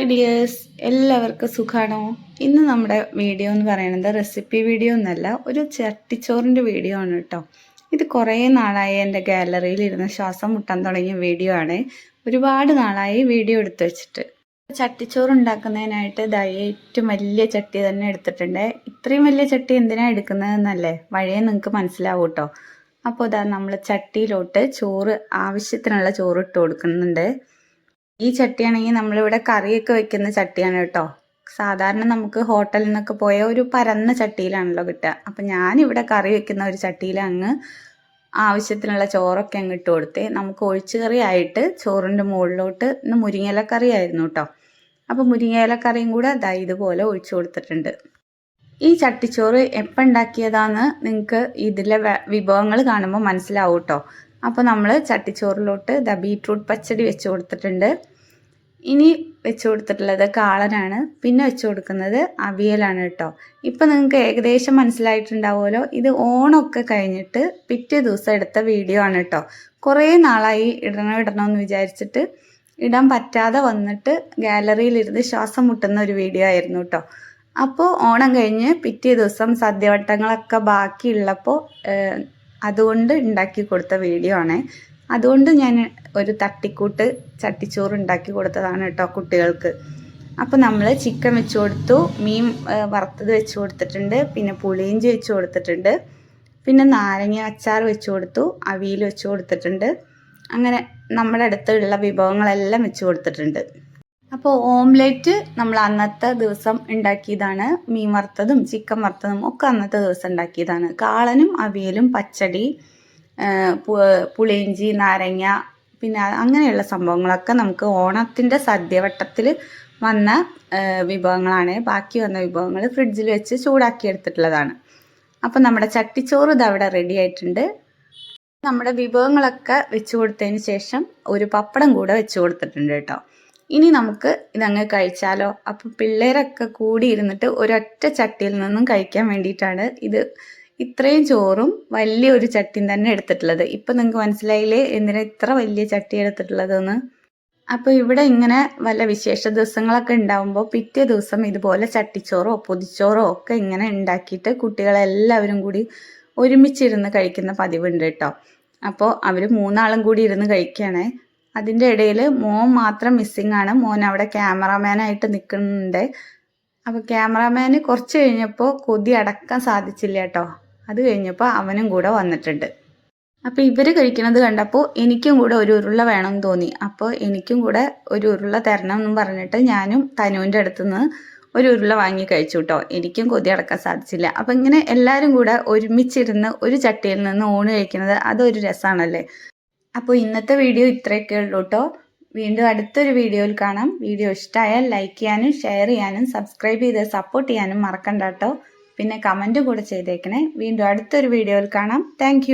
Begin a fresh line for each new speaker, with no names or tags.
Hi dears, എല്ലാവർക്കും സുഖമാണോ? ഇന്ന് നമ്മുടെ വീഡിയോ എന്ന് പറയുന്നത് റെസിപ്പി വീഡിയോ ഒന്നല്ല, ഒരു ചട്ടിച്ചോറിൻ്റെ വീഡിയോ ആണ് കേട്ടോ. ഇത് കുറേ നാളായി എൻ്റെ ഗാലറിയിൽ ഇരുന്ന് ശ്വാസം മുട്ടാൻ തുടങ്ങിയ വീഡിയോ ആണ്. ഒരുപാട് നാളായി വീഡിയോ എടുത്തു വെച്ചിട്ട്. ചട്ടിച്ചോറ് ഉണ്ടാക്കുന്നതിനായിട്ട് ഏറ്റവും വലിയ ചട്ടി തന്നെ എടുത്തിട്ടുണ്ട്. ഇത്രയും വലിയ ചട്ടി എന്തിനാണ് എടുക്കുന്നതെന്നല്ലേ വഴിയെ നിങ്ങൾക്ക് മനസ്സിലാവും കേട്ടോ. അപ്പോൾ ഇതാ നമ്മൾ ചട്ടിയിലോട്ട് ചോറ്, ആവശ്യത്തിനുള്ള ചോറ് ഇട്ട് കൊടുക്കുന്നുണ്ട്. ഈ ചട്ടിയാണെങ്കിൽ നമ്മളിവിടെ കറിയൊക്കെ വെക്കുന്ന ചട്ടിയാണ് കേട്ടോ. സാധാരണ നമുക്ക് ഹോട്ടലിൽ നിന്നൊക്കെ പോയ ഒരു പരന്ന ചട്ടിയിലാണല്ലോ കിട്ടുക. അപ്പം ഞാനിവിടെ കറി വെക്കുന്ന ഒരു ചട്ടിയിൽ അങ്ങ് ആവശ്യത്തിനുള്ള ചോറൊക്കെ അങ്ങ് ഇട്ട് കൊടുത്തേ. നമുക്ക് ഒഴിച്ചു കറി ആയിട്ട് ചോറിൻ്റെ മുകളിലോട്ട് ഇന്ന് മുരിങ്ങയില കറി ആയിരുന്നു കേട്ടോ. അപ്പോൾ മുരിങ്ങയില കറിയും കൂടെ ഇതുപോലെ ഒഴിച്ചു കൊടുത്തിട്ടുണ്ട്. ഈ ചട്ടിച്ചോറ് എപ്പോൾ ഉണ്ടാക്കിയതാന്ന് നിങ്ങൾക്ക് ഇതിലെ വിഭവങ്ങൾ കാണുമ്പോൾ മനസ്സിലാവും കേട്ടോ. അപ്പോൾ നമ്മൾ ചട്ടിച്ചോറിലോട്ട് ബീട്രൂട്ട് പച്ചടി വെച്ച് കൊടുത്തിട്ടുണ്ട്. ഇനി വെച്ച് കൊടുത്തിട്ടുള്ളത് കാളനാണ്. പിന്നെ വെച്ച് കൊടുക്കുന്നത് അവിയലാണ് കേട്ടോ. ഇപ്പം നിങ്ങൾക്ക് ഏകദേശം മനസ്സിലായിട്ടുണ്ടാവുമല്ലോ, ഇത് ഓണമൊക്കെ കഴിഞ്ഞിട്ട് പിറ്റേ ദിവസം എടുത്ത വീഡിയോ ആണ് കേട്ടോ. കുറേ നാളായി ഇടണമെന്ന് വിചാരിച്ചിട്ട് ഇടാൻ പറ്റാതെ വന്നിട്ട് ഗാലറിയിലിരുന്ന് ശ്വാസം മുട്ടുന്ന ഒരു വീഡിയോ ആയിരുന്നു കേട്ടോ. അപ്പോൾ ഓണം കഴിഞ്ഞ് പിറ്റേ ദിവസം സദ്യവട്ടങ്ങളൊക്കെ ബാക്കിയുള്ളപ്പോൾ അതുകൊണ്ട് ഉണ്ടാക്കി കൊടുത്ത വീഡിയോ ആണ്. അതുകൊണ്ട് ഞാൻ ഒരു തട്ടിക്കൂട്ട് ചട്ടിച്ചോറ് ഉണ്ടാക്കി കൊടുത്തതാണ് കേട്ടോ കുട്ടികൾക്ക്. അപ്പോൾ നമ്മൾ ചിക്കൻ വെച്ച് കൊടുത്തു, മീൻ വറുത്തത് വെച്ച് കൊടുത്തിട്ടുണ്ട്, പിന്നെ പുളിയിഞ്ചി വെച്ച് കൊടുത്തിട്ടുണ്ട്, പിന്നെ നാരങ്ങ അച്ചാർ വെച്ച് കൊടുത്തു, അവിയൽ വെച്ച് കൊടുത്തിട്ടുണ്ട്. അങ്ങനെ നമ്മുടെ അടുത്തുള്ള വിഭവങ്ങളെല്ലാം വെച്ച് കൊടുത്തിട്ടുണ്ട്. അപ്പോൾ ഓംലെറ്റ് നമ്മൾ അന്നത്തെ ദിവസം ഉണ്ടാക്കിയതാണ്. മീൻ വറുത്തതും ചിക്കൻ വറുത്തതും ഒക്കെ അന്നത്തെ ദിവസം ഉണ്ടാക്കിയതാണ്. കാളനും അവിയലും പച്ചടി, പുളിയിഞ്ചി, നാരങ്ങ, പിന്നെ അങ്ങനെയുള്ള സംഭവങ്ങളൊക്കെ നമുക്ക് ഓണത്തിൻ്റെ സദ്യവട്ടത്തിൽ വന്ന വിഭവങ്ങളാണ്. ബാക്കി വന്ന വിഭവങ്ങൾ ഫ്രിഡ്ജിൽ വെച്ച് ചൂടാക്കി എടുത്തിട്ടുള്ളതാണ്. അപ്പം നമ്മുടെ ചട്ടിച്ചോറ് ഇതവിടെ റെഡി ആയിട്ടുണ്ട്. നമ്മുടെ വിഭവങ്ങളൊക്കെ വെച്ച് കൊടുത്തതിന് ശേഷം ഒരു പപ്പടം കൂടെ വെച്ച് കൊടുത്തിട്ടുണ്ട് കേട്ടോ. ഇനി നമുക്ക് ഇതങ്ങ് കഴിച്ചാലോ. അപ്പോൾ പിള്ളേരൊക്കെ കൂടി ഇരുന്നിട്ട് ഒരൊറ്റ ചട്ടിയിൽ നിന്നും കഴിക്കാൻ വേണ്ടിയിട്ടാണ് ഇത് ഇത്രയും ചോറും വലിയൊരു ചട്ടിയും തന്നെ എടുത്തിട്ടുള്ളത്. ഇപ്പം നിങ്ങൾക്ക് മനസ്സിലായില്ലേ എന്തിനാ ഇത്ര വലിയ ചട്ടി എടുത്തിട്ടുള്ളതെന്ന്. അപ്പോൾ ഇവിടെ ഇങ്ങനെ വല്ല വിശേഷ ദിവസങ്ങളൊക്കെ ഉണ്ടാകുമ്പോൾ പിറ്റേ ദിവസം ഇതുപോലെ ചട്ടിച്ചോറോ പൊതിച്ചോറോ ഒക്കെ ഇങ്ങനെ ഉണ്ടാക്കിയിട്ട് കുട്ടികളെല്ലാവരും കൂടി ഒരുമിച്ചിരുന്ന് കഴിക്കുന്ന പതിവുണ്ട് കേട്ടോ. അപ്പോൾ അവർ 3 ആളും കൂടി ഇരുന്ന് കഴിക്കുകയാണേ. അതിൻ്റെ ഇടയിൽ മോൻ മാത്രം മിസ്സിങ് ആണ്. മോൻ അവിടെ ക്യാമറാമാനായിട്ട് നിൽക്കുന്നുണ്ട്. അപ്പോൾ ക്യാമറാമാന് കുറച്ച് കഴിഞ്ഞപ്പോൾ കൊതി അടക്കാൻ സാധിച്ചില്ല കേട്ടോ. അത് കഴിഞ്ഞപ്പോൾ അവനും കൂടെ വന്നിട്ടുണ്ട്. അപ്പോൾ ഇവർ കഴിക്കുന്നത് കണ്ടപ്പോൾ എനിക്കും കൂടെ ഒരു ഉരുള വേണമെന്ന് തോന്നി. അപ്പോൾ എനിക്കും കൂടെ ഒരു ഉരുള തരണം എന്നും പറഞ്ഞിട്ട് ഞാനും തനുവിൻ്റെ അടുത്തുനിന്ന് ഒരു ഉരുള വാങ്ങി കഴിച്ചു കേട്ടോ. എനിക്കും കൊതി അടക്കാൻ സാധിച്ചില്ല. അപ്പോൾ ഇങ്ങനെ എല്ലാവരും കൂടെ ഒരുമിച്ചിരുന്ന് ഒരു ചട്ടിയിൽ നിന്ന് ഊണ് കഴിക്കുന്നത് അതൊരു രസമാണല്ലേ. അപ്പോൾ ഇന്നത്തെ വീഡിയോ ഇത്രയൊക്കെ ഉള്ളൂ കേട്ടോ. വീണ്ടും അടുത്തൊരു വീഡിയോയിൽ കാണാം. വീഡിയോ ഇഷ്ടമായാൽ ലൈക്ക് ചെയ്യാനും ഷെയർ ചെയ്യാനും സബ്സ്ക്രൈബ് ചെയ്ത് സപ്പോർട്ട് ചെയ്യാനും മറക്കണ്ട കേട്ടോ. പിന്നെ കമൻറ്റ് കൂടെ ചെയ്തേക്കണേ. വീണ്ടും അടുത്തൊരു വീഡിയോയിൽ കാണാം. താങ്ക്